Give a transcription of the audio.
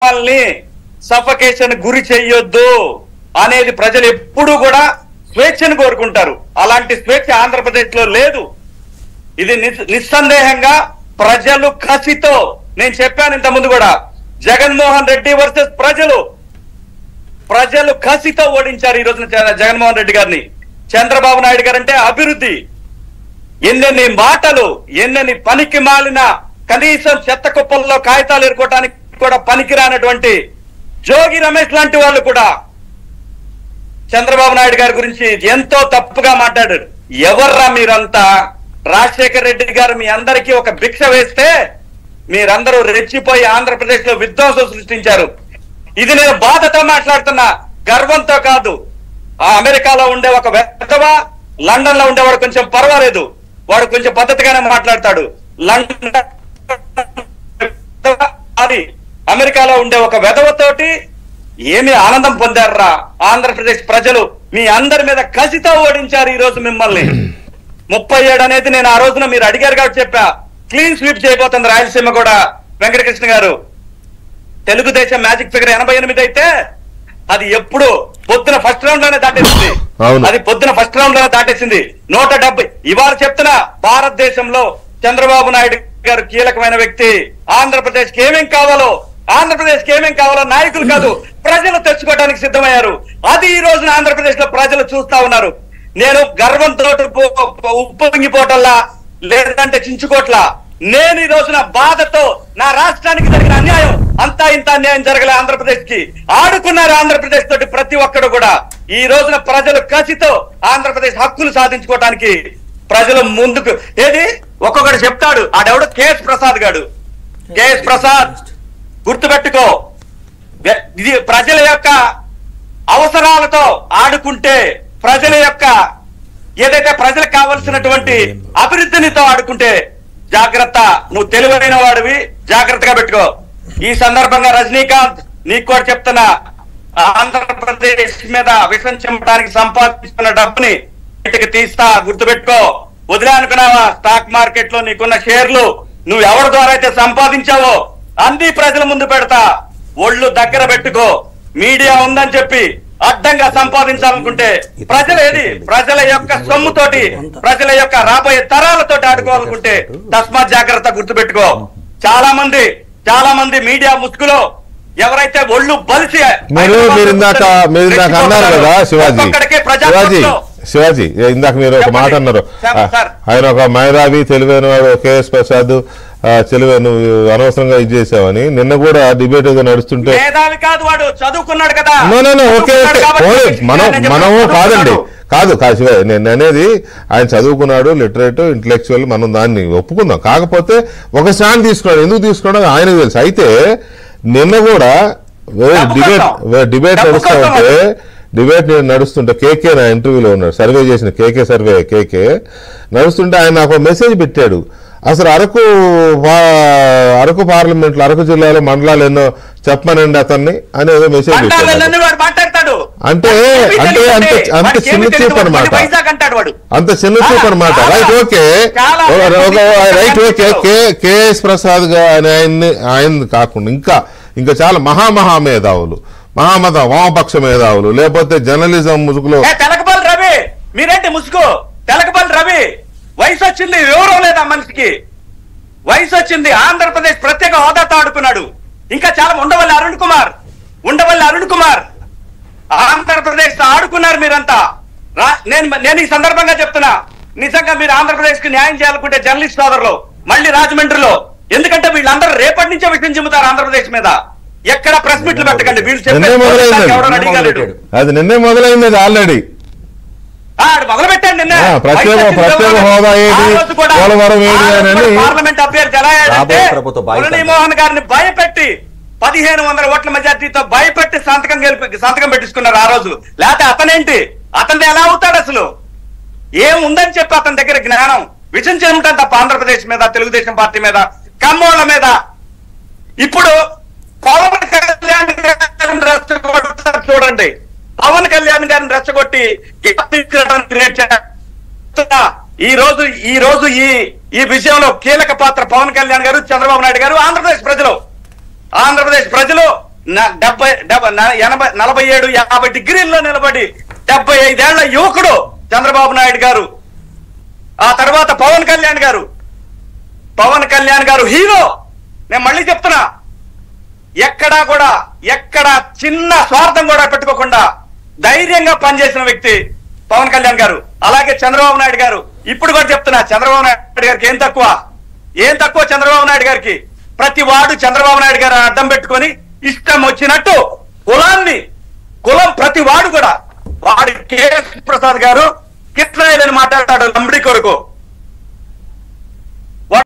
మమ్మల్ని సఫకేషన్ గురి చెయ్యొద్దు అనేది ప్రజలు ఎప్పుడూ కూడా స్వేచ్ఛను కోరుకుంటారు. అలాంటి స్వేచ్ఛ ఆంధ్రప్రదేశ్ లో లేదు. ఇది నిస్సందేహంగా ప్రజలు కసితో, నేను చెప్పాను ఇంత ముందు కూడా, జగన్మోహన్ రెడ్డి వర్సెస్ ప్రజలు కసితో ఓడించారు ఈ రోజున జగన్మోహన్ రెడ్డి గారిని. చంద్రబాబు నాయుడు గారు అంటే అభివృద్ధి, ఎన్నెన్ని మాటలు, ఎన్నెన్ని పనికి మాలిన, కనీసం చెత్త కుప్పల్లో కాగితాలు ఎరుకోవడానికి కూడా పనికిరానటువంటి జోగి రమేష్ లాంటి వాళ్ళు కూడా చంద్రబాబు నాయుడు గారి గురించి ఎంతో తప్పుగా మాట్లాడారు. ఎవర్రా మీరంతా? రాజశేఖర్ రెడ్డి గారు మీ అందరికీ ఒక భిక్ష వేస్తే మీరందరూ రెచ్చిపోయి ఆంధ్రప్రదేశ్ లో విధ్వంసం సృష్టించారు. ఇది నేను బాధతో మాట్లాడుతున్నా, గర్వంతో కాదు. ఆ అమెరికాలో ఉండే ఒక వెధవ, లండన్ లో ఉండేవాడు కొంచెం పర్వాలేదు, వాడు కొంచెం పద్ధతిగానే మాట్లాడతాడు. లండన్ అది అమెరికాలో ఉండే ఒక వెధవతోటి ఏమి ఆనందం పొందారా? ఆంధ్రప్రదేశ్ ప్రజలు మీ అందరి మీద కసితో ఓడించారు ఈ రోజు మిమ్మల్ని. 37 అనేది నేను ఆ రోజున మీరు అడిగారు కాబట్టి చెప్పా. క్లీన్ స్వీప్ చేయబోతుంది రాయలసీమ కూడా. వెంకటకృష్ణ గారు, తెలుగుదేశం మ్యాజిక్ ఫిగర్ 88 అయితే అది ఎప్పుడు పొద్దున ఫస్ట్ రౌండ్ లోనే దాటేసింది. అది పొద్దున ఫస్ట్ రౌండ్ లోనే దాటేసింది. 170. ఇవాళ చెప్తున్నా, భారతదేశంలో చంద్రబాబు నాయుడు గారు కీలకమైన వ్యక్తి. ఆంధ్రప్రదేశ్ కి ఏమేం కావాలో నాయకులు కాదు, ప్రజలు తెచ్చుకోవడానికి సిద్ధమయ్యారు. అది ఈ రోజున ఆంధ్రప్రదేశ్ లో ప్రజలు చూస్తా ఉన్నారు. నేను గర్వంతో ఉప్పొంగిపోవటల్లా, లేదంటే చించుకోట్లా. నేను ఈ రోజున బాధతో నా రాష్ట్రానికి జరిగిన అన్యాయం, అంతా ఇంత అన్యాయం జరగలే ఆంధ్రప్రదేశ్ కి. ఆడుకున్నారు ఆంధ్రప్రదేశ్ తోటి ప్రతి ఒక్కడు కూడా. ఈ రోజున ప్రజలు కసితో ఆంధ్రప్రదేశ్ హక్కులు సాధించుకోవటానికి ప్రజలు ముందుకు. ఏది ఒక్కొక్కడు చెప్తాడు, ఆడెవడు కేఎస్ ప్రసాద్ గాడు. కేఎస్ ప్రసాద్ గుర్తుపెట్టుకో, ఇది ప్రజల యొక్క అవసరాలతో ఆడుకుంటే, ప్రజల యొక్క ఏదైతే ప్రజలకు కావలసినటువంటి అభివృద్ధినితో ఆడుకుంటే జాగ్రత్త. నువ్వు తెలివైన వాడివి, జాగ్రత్తగా పెట్టుకో. ఈ సందర్భంగా రజనీకాంత్ నీకు కూడా చెప్తున్నా, ఆంధ్రప్రదేశ్ మీద విషం చెంపడానికి సంపాదించుకున్న డబ్బుని బయటకు తీస్తా, గుర్తుపెట్టుకో. వదిలే అనుకున్నావా? స్టాక్ మార్కెట్ లో నీకున్న షేర్లు నువ్వు ఎవరి ద్వారా అయితే సంపాదించావో అన్ని ప్రజల ముందు పెడతా. ఒళ్ళు దగ్గర పెట్టుకో. మీడియా ఉందని చెప్పి అడ్డంగా సంపాదించాలనుకుంటే ప్రజల యొక్క సొమ్ముతోటి, ప్రజల యొక్క రాబోయే తరాలతోటి ఆడుకోవాలనుకుంటే తస్మాత్ జాగ్రత్త, గుర్తుపెట్టుకో. చాలా మంది మీడియా ముసుగులో ఎవరైతే ఒళ్ళు బలిసి అన్నారు కదా శివాజీ, ఇందాక మీరు ఒక మాట అన్నారు, ఆయన ఒక మేధావి తెలివైన వాడు కేఎస్ ప్రసాద్, నువ్వు అనవసరంగా ఇది చేసావని. నిన్న కూడా డిబేట్ ఏదో నడుస్తుంటే చదువుకున్నాడు కదా. మనము కాదు శివాజీ, నేను అనేది ఆయన చదువుకున్నాడు, లిటరేట్, ఇంటలెక్చువల్, మనం దాన్ని ఒప్పుకుందాం. కాకపోతే ఒక స్టాండ్ తీసుకున్నాడు, ఎందుకు తీసుకున్నాడు ఆయనకు తెలుసు. అయితే నిన్న కూడా డిబేట్ నడుస్తుంటే కేకే నా ఇంటర్వ్యూలో ఉన్నాడు, సర్వే చేసిన కేకే నడుస్తుంటే ఆయన నాకు మెసేజ్ పెట్టాడు. అసలు అరకు పార్లమెంట్ లో, అరకు జిల్లాలో మండలాలు ఎన్నో చెప్పమనండి అతన్ని అని ఏదో మెసేజ్ పెట్టాడు. అంటే అంత చిన్న చూపు అనమాట, రైట్ ఓకే. కేఎస్ ప్రసాద్ ఆయన కాకుండా ఇంకా చాలా మహామేధావులు, వామపక్ష మేధావులు, లేకపోతే జర్నలిజం ముసుగులో తెలకపల్లి రవి. మీరేంటి ముసుగు? తెలకపల్లి రవి వయసు వచ్చింది, వివరం లేదా మనిషికి? వయసు వచ్చింది. ఆంధ్రప్రదేశ్ ప్రత్యేక హోదాతో ఆడుకున్నాడు. ఇంకా చాలా ఉండవల్లి అరుణ్ కుమార్ ఆంధ్రప్రదేశ్ తో ఆడుకున్నారు మీరంతా. నేను ఈ సందర్భంగా చెప్తున్నా, నిజంగా మీరు ఆంధ్రప్రదేశ్ కి న్యాయం చేయాలనుకుంటే జర్నలిస్ట్ సోదరులు మళ్ళీ రాజమండ్రిలో, ఎందుకంటే వీళ్ళందరూ రేపటి నుంచే విషయం చెబుతారు ఆంధ్రప్రదేశ్ మీద. ఎక్కడ ప్రెస్ మీట్లు పెట్టకండి. వీళ్ళు అది నిన్నే మొదలైంది ఆల్రెడీ. మొదలు పెట్టండి. పార్లమెంట్ అభ్యర్థి ఎలా అయ్యాడంటే మురళీమోహన్ గారిని భయపెట్టి 1500 ఓట్ల మెజార్టీతో భయపెట్టి సంతకం పెట్టించుకున్నారు ఆ రోజు. లేకపోతే అతను ఎలా అవుతాడు? అసలు ఏముందని చెప్పి అతని దగ్గర జ్ఞానం, విషయం చేయటం తప్ప ఆంధ్రప్రదేశ్ మీద, తెలుగుదేశం పార్టీ మీద, కమ్మోళ్ల మీద. ఇప్పుడు పవన్ కళ్యాణ్ గారిని రెచ్చగొడతారు చూడండి. పవన్ కళ్యాణ్ గారిని రెచ్చగొట్టి ఈ రోజు ఈ విషయంలో కీలక పాత్ర పవన్ కళ్యాణ్ గారు, చంద్రబాబు నాయుడు గారు, ఆంధ్రప్రదేశ్ ప్రజలు 47 డిగ్రీల్లో నిలబడి 75 ఏళ్ల యువకుడు చంద్రబాబు నాయుడు గారు. ఆ తర్వాత పవన్ కళ్యాణ్ గారు హీరో. నేను మళ్ళీ చెప్తున్నా, ఎక్కడా చిన్న స్వార్థం కూడా పెట్టుకోకుండా ధైర్యంగా పనిచేసిన వ్యక్తి పవన్ కళ్యాణ్ గారు. అలాగే చంద్రబాబు నాయుడు గారు. ఇప్పుడు కూడా చెప్తున్నా, చంద్రబాబు నాయుడు గారికి ఏం తక్కువ చంద్రబాబు నాయుడు గారికి. ప్రతి వాడు చంద్రబాబు నాయుడు గారు అడ్డం పెట్టుకొని ఇష్టం వచ్చినట్టు కులం ప్రతి వాడు కూడా వాడి కేఎస్ ప్రసాద్ గారు కిట్రాయలని మాట్లాడతాడు లంబడి కొరకు.